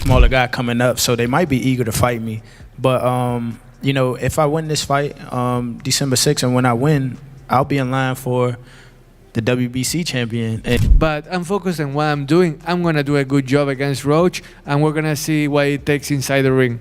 smaller guy coming up, so they might be eager to fight me. But if I win this fight December 6th, and when I win, I'll be in line for the WBC champion. But I'm focused on what I'm doing. I'm going to do a good job against Roach, and we're going to see what it takes inside the ring.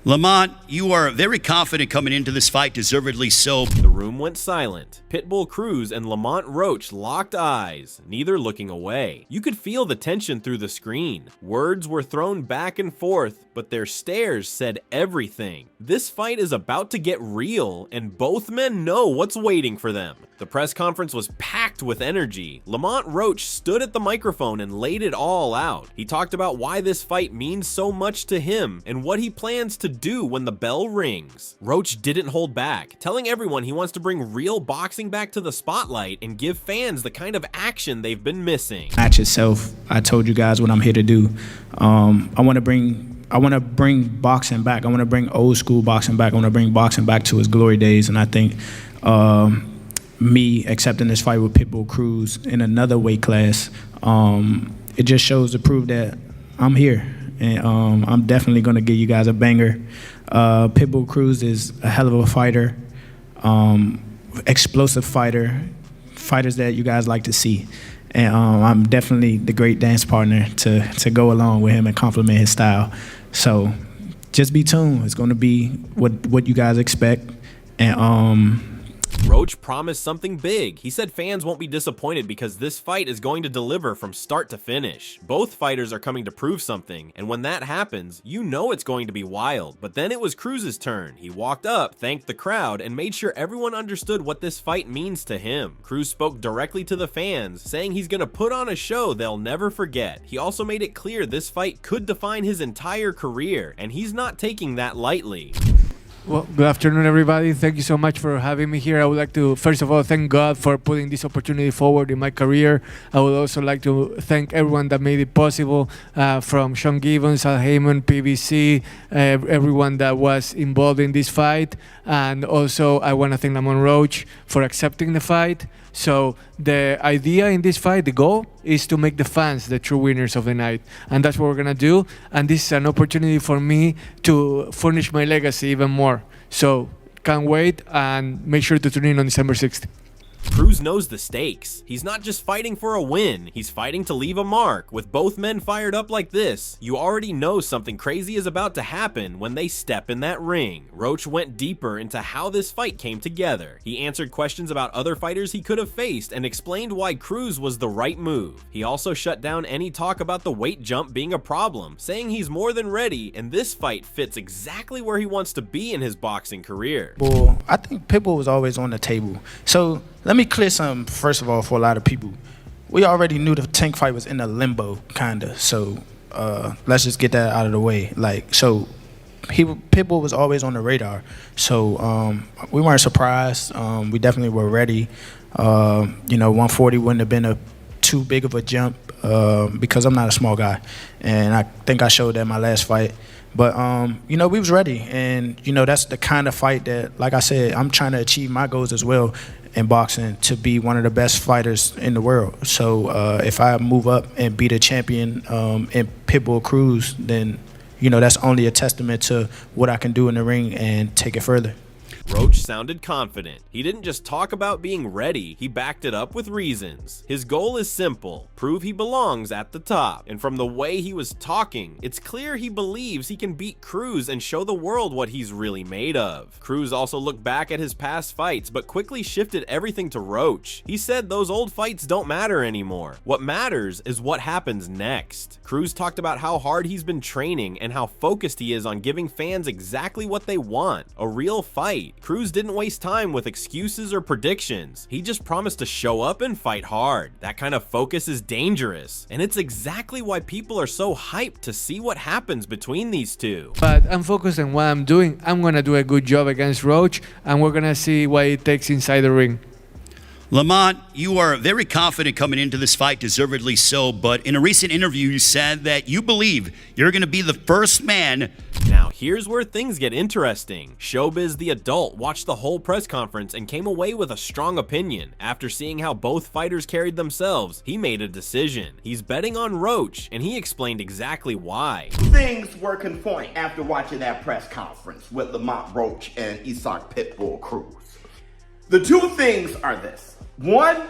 Lamont, you are very confident coming into this fight, deservedly so. The room went silent. Pitbull Cruz and Lamont Roach locked eyes, neither looking away. You could feel the tension through the screen. Words were thrown back and forth, but their stares said everything. This fight is about to get real, and both men know what's waiting for them. The press conference was packed with energy. Lamont Roach stood at the microphone and laid it all out. He talked about why this fight means so much to him and what he plans to do when the bell rings. Roach didn't hold back, telling everyone he wants to bring real boxing back to the spotlight and give fans the kind of action they've been missing. Match itself, I told you guys what I'm here to do. I want to bring boxing back. I want to bring old school boxing back. I want to bring boxing back to its glory days. And I think me accepting this fight with Pitbull Cruz in another weight class, it just shows to prove that I'm here. And I'm definitely going to give you guys a banger. Pitbull Cruz is a hell of a fighter, explosive fighter, fighters that you guys like to see. And I'm definitely the great dance partner to go along with him and complement his style. So just be tuned. It's going to be what you guys expect. And Roach promised something big. He said fans won't be disappointed because this fight is going to deliver from start to finish. Both fighters are coming to prove something, and when that happens, you know it's going to be wild. But then it was Cruz's turn. He walked up, thanked the crowd, and made sure everyone understood what this fight means to him. Cruz spoke directly to the fans, saying he's going to put on a show they'll never forget. He also made it clear this fight could define his entire career, and he's not taking that lightly. Well, good afternoon, everybody. Thank you so much for having me here. I would like to, first of all, thank God for putting this opportunity forward in my career. I would also like to thank everyone that made it possible, from Sean Gibbons, Al Heyman, PBC, everyone that was involved in this fight. And also, I want to thank Lamont Roach for accepting the fight. So the idea in this fight, the goal, is to make the fans the true winners of the night. And that's what we're going to do. And this is an opportunity for me to furnish my legacy even more. So can't wait, and make sure to tune in on December 6th. Cruz knows the stakes. He's not just fighting for a win, he's fighting to leave a mark. With both men fired up like this, you already know something crazy is about to happen when they step in that ring. Roach went deeper into how this fight came together. He answered questions about other fighters he could have faced and explained why Cruz was the right move. He also shut down any talk about the weight jump being a problem, saying he's more than ready and this fight fits exactly where he wants to be in his boxing career. Well, I think Pitbull was always on the table. So let me clear something, first of all, for a lot of people. We already knew the Tank fight was in a limbo, kinda. So let's just get that out of the way. Pitbull was always on the radar. So we weren't surprised. We definitely were ready. 140 wouldn't have been too big of a jump because I'm not a small guy, and I think I showed that in my last fight. But we was ready, and that's the kind of fight that, like I said, I'm trying to achieve my goals as well in boxing, to be one of the best fighters in the world. So if I move up and beat a champion in Pitbull Cruz, then that's only a testament to what I can do in the ring and take it further. Roach sounded confident. He didn't just talk about being ready, he backed it up with reasons. His goal is simple: prove he belongs at the top. And from the way he was talking, it's clear he believes he can beat Cruz and show the world what he's really made of. Cruz also looked back at his past fights, but quickly shifted everything to Roach. He said those old fights don't matter anymore. What matters is what happens next. Cruz talked about how hard he's been training and how focused he is on giving fans exactly what they want: a real fight. Cruz didn't waste time with excuses or predictions. He just promised to show up and fight hard. That kind of focus is dangerous, and it's exactly why people are so hyped to see what happens between these two. But I'm focused on what I'm doing. I'm going to do a good job against Roach, and we're going to see what it takes inside the ring. Lamont, you are very confident coming into this fight, deservedly so, but in a recent interview, you said that you believe you're going to be the first man. Now, here's where things get interesting. Showbiz the adult watched the whole press conference and came away with a strong opinion. After seeing how both fighters carried themselves, he made a decision. He's betting on Roach, and he explained exactly why. Things were confirmed after watching that press conference with Lamont Roach and Isaac Pitbull Cruz. The two things are this. One,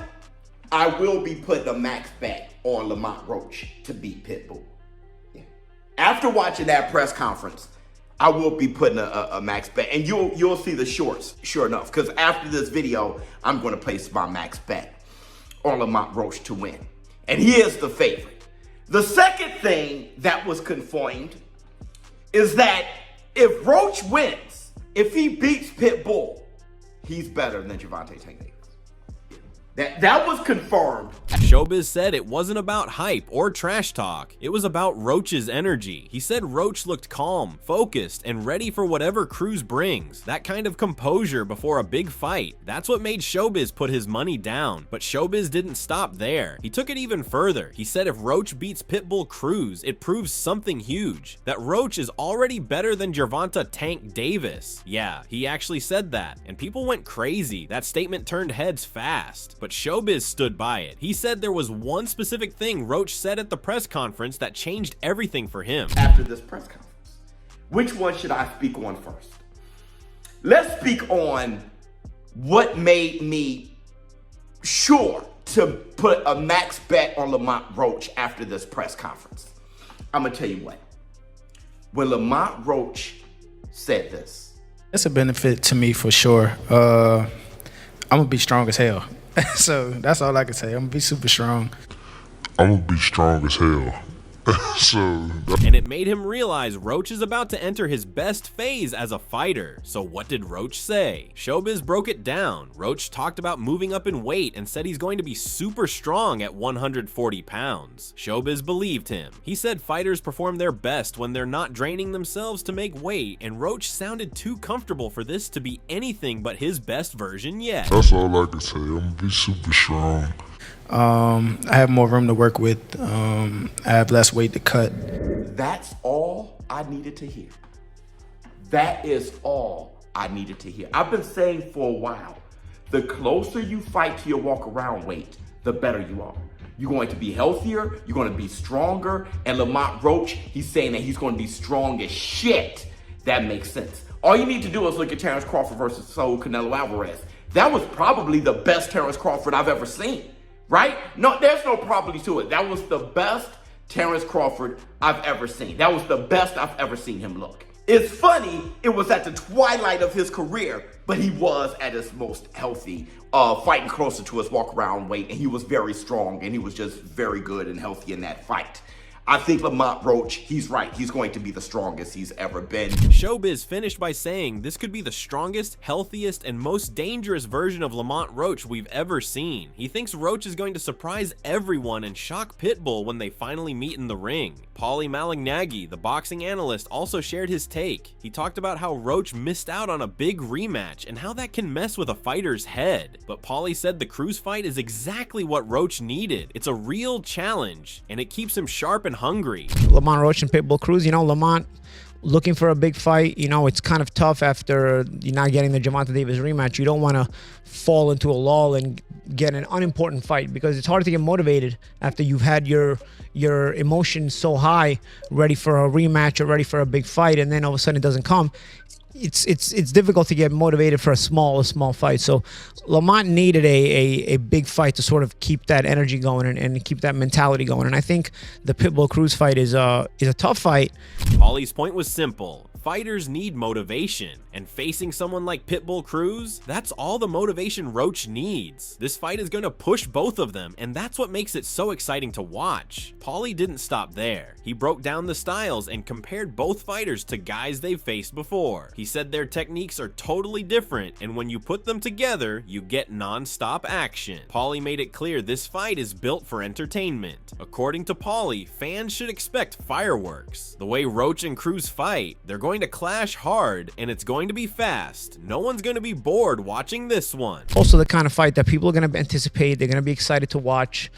I will be putting a max bet on Lamont Roach to beat Pitbull. Yeah. After watching that press conference, I will be putting a max bet, and you'll see the shorts, sure enough, because after this video, I'm going to place my max bet on Lamont Roach to win, and he is the favorite. The second thing that was confirmed is that if Roach wins, if he beats Pitbull, he's better than Gervonta Tank Davis. That was confirmed. Showbiz said it wasn't about hype or trash talk. It was about Roach's energy. He said Roach looked calm, focused, and ready for whatever Cruz brings. That kind of composure before a big fight. That's what made Showbiz put his money down. But Showbiz didn't stop there. He took it even further. He said if Roach beats Pitbull Cruz, it proves something huge. That Roach is already better than Gervonta Tank Davis. Yeah, he actually said that. And people went crazy. That statement turned heads fast. But Showbiz stood by it. He said there was one specific thing Roach said at the press conference that changed everything for him. After this press conference, which one should I speak on first? Let's speak on what made me sure to put a max bet on Lamont Roach after this press conference. I'm gonna tell you what. When Lamont Roach said this, It's a benefit to me for sure. I'm gonna be strong as hell. So that's all I can say. I'm gonna be super strong. I'm gonna be strong as hell. And it made him realize Roach is about to enter his best phase as a fighter. So what did Roach say? Showbiz broke it down. Roach talked about moving up in weight and said he's going to be super strong at 140 pounds. Showbiz believed him. He said fighters perform their best when they're not draining themselves to make weight, and Roach sounded too comfortable for this to be anything but his best version yet. That's all I can say. I'm gonna be super strong. I have more room to work with. I have less weight to cut. that's all I needed to hear. That is all I needed to hear. I've been saying for a while, the closer you fight to your walk around weight, the better you are. You're going to be healthier, you're going to be stronger, and Lamont Roach, he's saying that he's going to be strong as shit. That makes sense. All you need to do is look at Terrence Crawford versus Saul Canelo Alvarez. That was probably the best Terrence Crawford I've ever seen, right? No, there's no probably to it. That was the best Terrence Crawford I've ever seen. That was the best I've ever seen him look. It's funny, it was at the twilight of his career, but he was at his most healthy, fighting closer to his walk-around weight, and he was very strong, and he was just very good and healthy in that fight. I think Lamont Roach, he's right. He's going to be the strongest he's ever been. Showbiz finished by saying this could be the strongest, healthiest, and most dangerous version of Lamont Roach we've ever seen. He thinks Roach is going to surprise everyone and shock Pitbull when they finally meet in the ring. Paulie Malignaggi, the boxing analyst, also shared his take. He talked about how Roach missed out on a big rematch and how that can mess with a fighter's head. But Paulie said the Cruz fight is exactly what Roach needed. It's a real challenge, and it keeps him sharp and hungry. Lamont Roach and Pitbull Cruz, Lamont looking for a big fight. It's kind of tough after you're not getting the Gervonta Davis rematch. You don't want to fall into a lull and get an unimportant fight, because it's hard to get motivated after you've had your emotions so high, ready for a rematch or ready for a big fight, and then all of a sudden it doesn't come. It's difficult to get motivated for a small fight. So Lamont needed a big fight to sort of keep that energy going and keep that mentality going. And I think the Pitbull Cruz fight is a tough fight. Paulie's point was simple. Fighters need motivation, and facing someone like Pitbull Cruz, that's all the motivation Roach needs. This fight is going to push both of them, and that's what makes it so exciting to watch. Paulie didn't stop there. He broke down the styles and compared both fighters to guys they've faced before. He said their techniques are totally different, and when you put them together, you get non-stop action. Paulie made it clear this fight is built for entertainment. According to Paulie, fans should expect fireworks. The way Roach and Cruz fight, they're going going to clash hard, and it's going to be fast. No one's going to be bored watching this one. Also the kind of fight that people are going to anticipate. They're going to be excited to watch.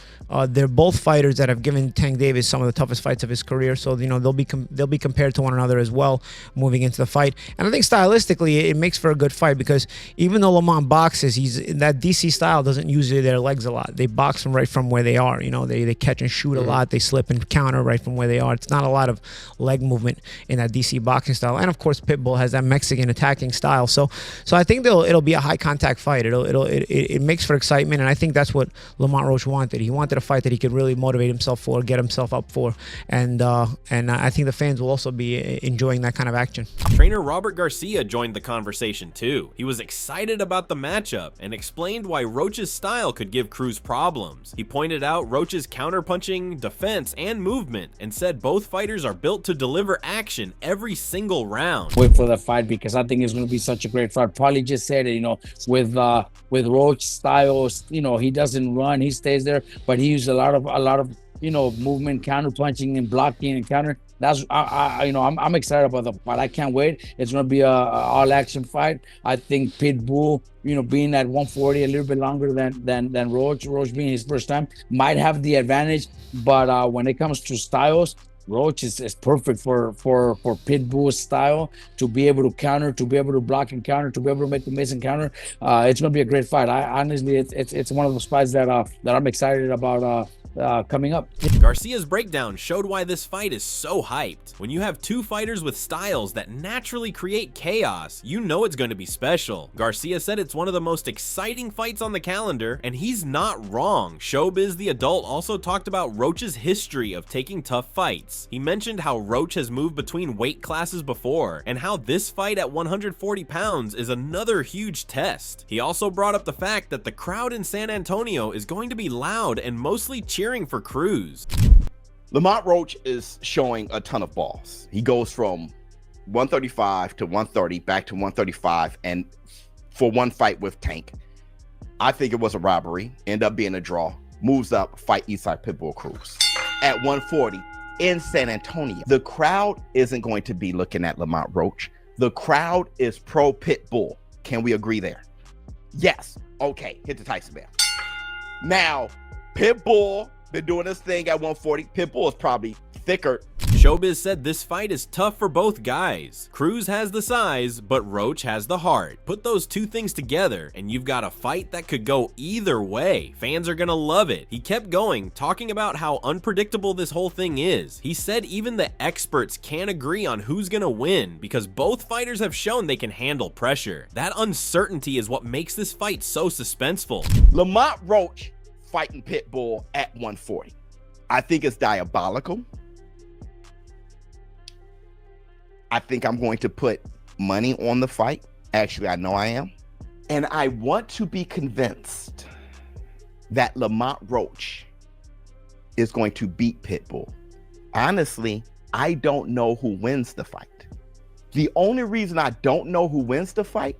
They're both fighters that have given Tank Davis some of the toughest fights of his career, so they'll be compared to one another as well moving into the fight. And I think stylistically it makes for a good fight, because even though Lamont boxes, that DC style doesn't use their legs a lot. They box from right from where they are. They catch and shoot a lot. They slip and counter right from where they are. It's not a lot of leg movement in that DC boxing style. And of course Pitbull has that Mexican attacking style. So I think it'll be a high contact fight. It makes for excitement, and I think that's what Lamont Roach wanted. He wanted a fight that he could really motivate himself for, get himself up for, and I think the fans will also be enjoying that kind of action. Trainer Robert Garcia joined the conversation too. He was excited about the matchup and explained why Roach's style could give Cruz problems. He pointed out Roach's counterpunching, defense, and movement, and said both fighters are built to deliver action every single round. Wait for the fight, because I think it's going to be such a great fight. Probably just said it, with Roach styles, he doesn't run, he stays there, but he uses a lot of movement, counter punching and blocking and counter. That's I'm excited about the fight. I can't wait. It's going to be a all action fight. I think Pitbull, being at 140 a little bit longer than Roach being his first time, might have the advantage. But when it comes to styles, Roach is perfect for Pitbull's style, to be able to counter, to be able to block and counter, to be able to make the miss and counter. It's going to be a great fight. Honestly, it's one of those fights that I'm excited about coming up. Garcia's breakdown showed why this fight is so hyped. When you have two fighters with styles that naturally create chaos, you know it's going to be special. Garcia said it's one of the most exciting fights on the calendar, and he's not wrong. Showbiz the Adult also talked about Roach's history of taking tough fights. He mentioned how Roach has moved between weight classes before, and how this fight at 140 pounds is another huge test. He also brought up the fact that the crowd in San Antonio is going to be loud and mostly cheering for Cruz. Lamont Roach is showing a ton of balls. He goes from 135 to 130, back to 135, and for one fight with Tank. I think it was a robbery, end up being a draw. Moves up, fight Eastside Pitbull Cruz at 140 in San Antonio. The crowd isn't going to be looking at Lamont Roach. The crowd is pro Pitbull. Can we agree there? Yes. Okay, hit the Tyson bell. Now, Pitbull been doing this thing at 140. Pitbull is probably thicker. Showbiz said this fight is tough for both guys. Cruz has the size, but Roach has the heart. Put those two things together, and you've got a fight that could go either way. Fans are gonna love it. He kept going, talking about how unpredictable this whole thing is. He said even the experts can't agree on who's gonna win, because both fighters have shown they can handle pressure. That uncertainty is what makes this fight so suspenseful. Lamont Roach fighting Pitbull at 140. I think it's diabolical. I think I'm going to put money on the fight. Actually, I know I am. And I want to be convinced that Lamont Roach is going to beat Pitbull. Honestly, I don't know who wins the fight. The only reason I don't know who wins the fight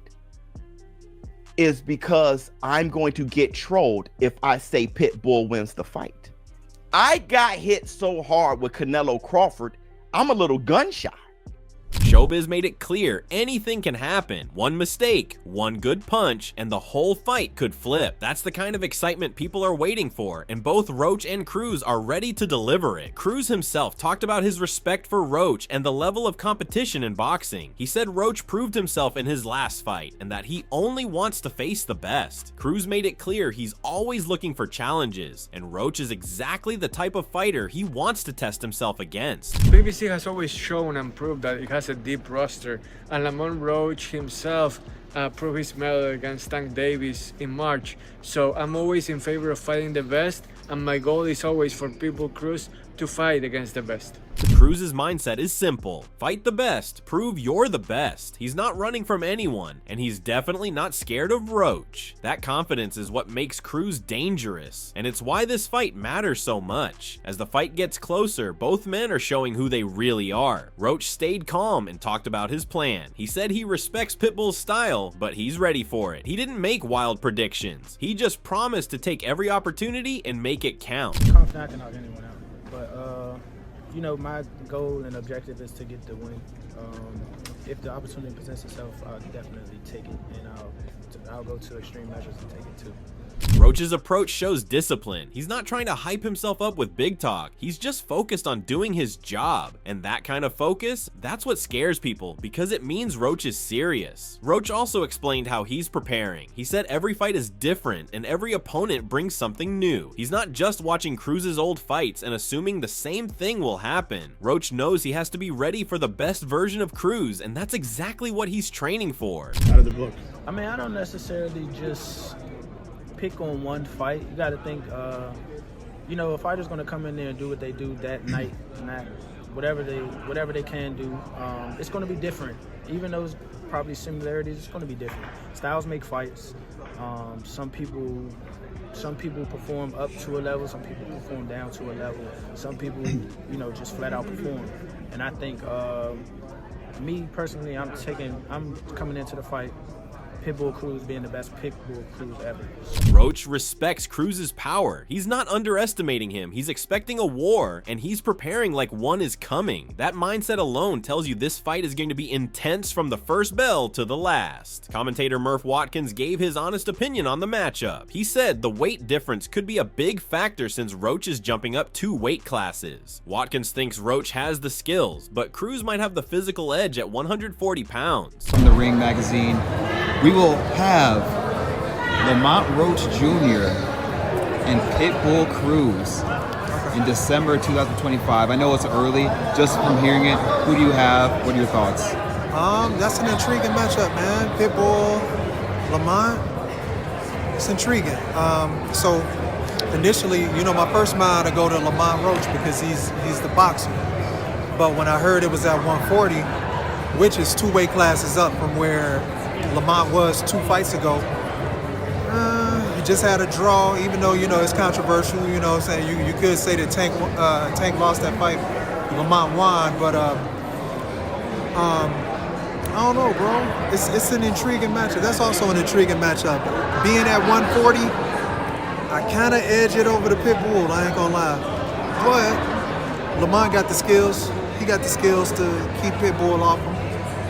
is because I'm going to get trolled if I say Pitbull wins the fight. I got hit so hard with Canelo Crawford, I'm a little gun shy. Showbiz made it clear anything can happen. One mistake, one good punch, and the whole fight could flip. That's the kind of excitement people are waiting for, and both Roach and Cruz are ready to deliver it. Cruz himself talked about his respect for Roach and the level of competition in boxing. He said Roach proved himself in his last fight, and that he only wants to face the best. Cruz made it clear he's always looking for challenges, and Roach is exactly the type of fighter he wants to test himself against. PBC has always shown and proved that it has a deep roster, and Lamont Roach himself proved his medal against Tank Davis in March. So I'm always in favor of fighting the best, and my goal is always for Pitbull Cruz to fight against the best. Cruz's mindset is simple. Fight the best. Prove you're the best. He's not running from anyone, and he's definitely not scared of Roach. That confidence is what makes Cruz dangerous, and it's why this fight matters so much. As the fight gets closer, both men are showing who they really are. Roach stayed calm and talked about his plan. He said he respects Pitbull's style, but he's ready for it. He didn't make wild predictions. He just promised to take every opportunity and make it count. Confident I can knock anyone out, but you know, my goal and objective is to get the win. If the opportunity presents itself, I'll definitely take it, and I'll go to extreme measures to take it too. Roach's approach shows discipline. He's not trying to hype himself up with big talk. He's just focused on doing his job. And that kind of focus, that's what scares people because it means Roach is serious. Roach also explained how he's preparing. He said every fight is different and every opponent brings something new. He's not just watching Cruz's old fights and assuming the same thing will happen. Roach knows he has to be ready for the best version of Cruz, and that's exactly what he's training for. Out of the book. I mean, I don't necessarily just pick on one fight. You got to think, you know, a fighter's going to come in there and do what they do that night, and whatever they can do. It's going to be different. Even though there's probably similarities, it's going to be different. Styles make fights. Some people perform up to a level. Some people perform down to a level. Some people, you know, just flat out perform. And I think, me personally, I'm coming into the fight Pitbull Cruz being the best Pitbull Cruz ever. Roach respects Cruz's power. He's not underestimating him. He's expecting a war, and he's preparing like one is coming. That mindset alone tells you this fight is going to be intense from the first bell to the last. Commentator Murph Watkins gave his honest opinion on the matchup. He said the weight difference could be a big factor since Roach is jumping up 2 weight classes. Watkins thinks Roach has the skills, but Cruz might have the physical edge at 140 pounds. From the Ring magazine, we will have Lamont Roach Jr. and Pitbull Cruz in December 2025. I know it's early, just from hearing it. Who do you have? What are your thoughts? That's an intriguing matchup, man. Pitbull, Lamont, it's intriguing. So initially, you know, my first mind to go to Lamont Roach because he's the boxer. But when I heard it was at 140, which is 2 weight classes up from where Lamont was 2 fights ago, he just had a draw, even though, you know, it's controversial, you know what I'm saying? You could say that Tank lost that fight, Lamont won, but I don't know, bro. It's an intriguing matchup. That's also an intriguing matchup. Being at 140, I kind of edge it over to Pitbull, I ain't gonna lie. But Lamont got the skills. He got the skills to keep Pitbull off him.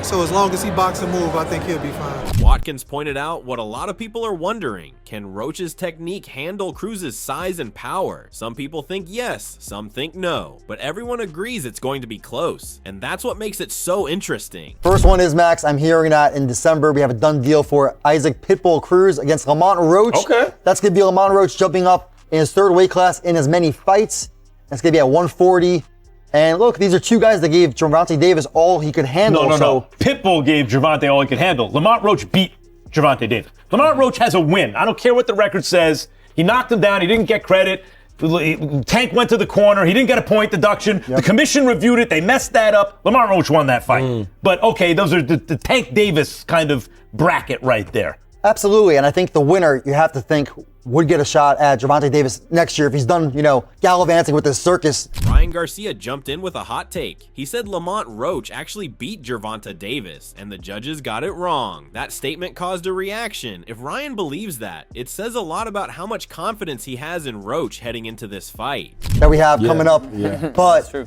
So as long as he box and move, I think he'll be fine. Watkins pointed out what a lot of people are wondering. Can Roach's technique handle Cruz's size and power? Some people think yes, some think no. But everyone agrees it's going to be close. And that's what makes it so interesting. First one is, Max, I'm hearing that in December we have a done deal for Isaac Pitbull Cruz against Lamont Roach. Okay. That's going to be Lamont Roach jumping up in his 3rd weight class in as many fights. That's going to be at 140. And look, these are 2 guys that gave Gervonta Davis all he could handle. No. Pitbull gave Gervonta all he could handle. Lamont Roach beat Gervonta Davis. Lamont Roach has a win. I don't care what the record says. He knocked him down. He didn't get credit. Tank went to the corner. He didn't get a point deduction. Yep. The commission reviewed it. They messed that up. Lamont Roach won that fight. But okay, those are the Tank Davis kind of bracket right there. Absolutely, and I think the winner, you have to think, would get a shot at Gervonta Davis next year if he's done, you know, gallivanting with this circus. Ryan Garcia jumped in with a hot take. He said Lamont Roach actually beat Gervonta Davis, and the judges got it wrong. That statement caused a reaction. If Ryan believes that, it says a lot about how much confidence he has in Roach heading into this fight. That we have coming up. Yeah. But That's true.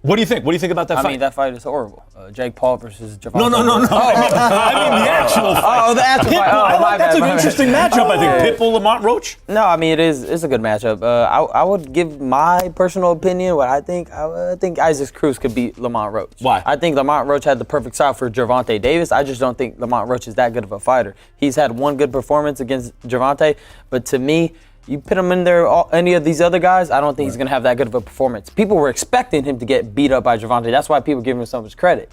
What do you think? What do you think about that fight? I mean, that fight is horrible. Jake Paul versus Gervonta. No. I mean the actual fight. Oh, the actual fight. That's an interesting matchup, I think. Pitbull, Lamont Roach? No, I mean, it's a good matchup. I would give my personal opinion what I think. I think Isaac Cruz could beat Lamont Roach. Why? I think Lamont Roach had the perfect style for Gervonta Davis. I just don't think Lamont Roach is that good of a fighter. He's had one good performance against Gervonta, but to me, you put him in there, any of these other guys, I don't think he's going to have that good of a performance. People were expecting him to get beat up by Gervonta. That's why people give him so much credit.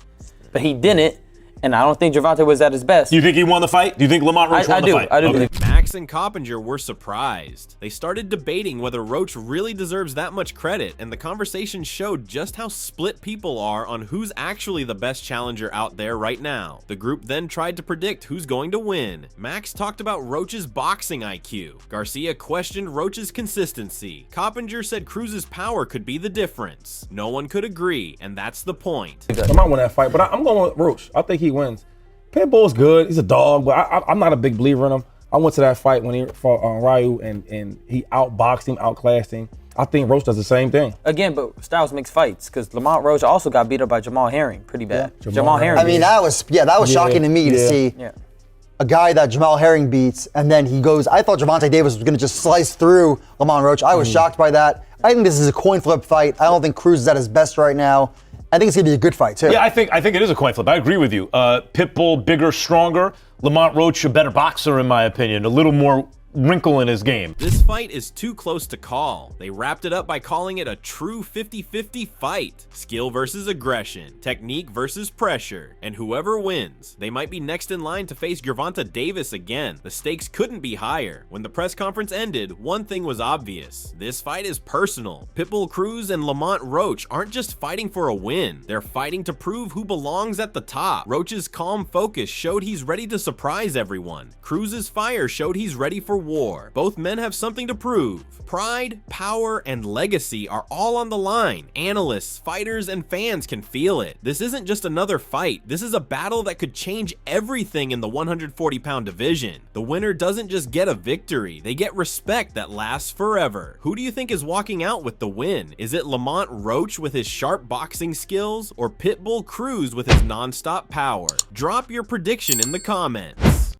But he didn't, and I don't think Gervonta was at his best. Do you think he won the fight? Do you think Lamont Roach won the fight? I do. Okay. Max and Coppinger were surprised. They started debating whether Roach really deserves that much credit, and the conversation showed just how split people are on who's actually the best challenger out there right now. The group then tried to predict who's going to win. Max talked about Roach's boxing IQ. Garcia questioned Roach's consistency. Coppinger said Cruz's power could be the difference. No one could agree, and that's the point. I might win that fight, but I'm going with Roach. I think he wins. Pitbull's good. He's a dog, but I'm not a big believer in him. I went to that fight when he fought Ryu, and he outboxed him, outclassed him. I think Roach does the same thing. Again, but styles makes fights because Lamont Roach also got beat up by Jamal Herring pretty bad. Yeah. Jamal Herring. I mean, that was shocking to me to see a guy that Jamal Herring beats, and then he goes. I thought Gervonta Davis was going to just slice through Lamont Roach. I was shocked by that. I think this is a coin flip fight. I don't think Cruz is at his best right now. I think it's going to be a good fight too. Yeah, I think it is a coin flip. I agree with you. Pitbull, bigger, stronger. Lamont Roach, a better boxer in my opinion. A little more wrinkle in his game. This fight is too close to call. They wrapped it up by calling it a true 50-50 fight. Skill versus aggression, technique versus pressure, and whoever wins, they might be next in line to face Gervonta Davis again. The stakes couldn't be higher. When the press conference ended, one thing was obvious. This fight is personal. Pitbull Cruz and Lamont Roach aren't just fighting for a win. They're fighting to prove who belongs at the top. Roach's calm focus showed he's ready to surprise everyone. Cruz's fire showed he's ready for war. Both men have something to prove. Pride, power, and legacy are all on the line. Analysts, fighters, and fans can feel it. This isn't just another fight. This is a battle that could change everything in the 140-pound division. The winner doesn't just get a victory, they get respect that lasts forever. Who do you think is walking out with the win? Is it Lamont Roach with his sharp boxing skills, or Pitbull Cruz with his non-stop power? Drop your prediction in the comments.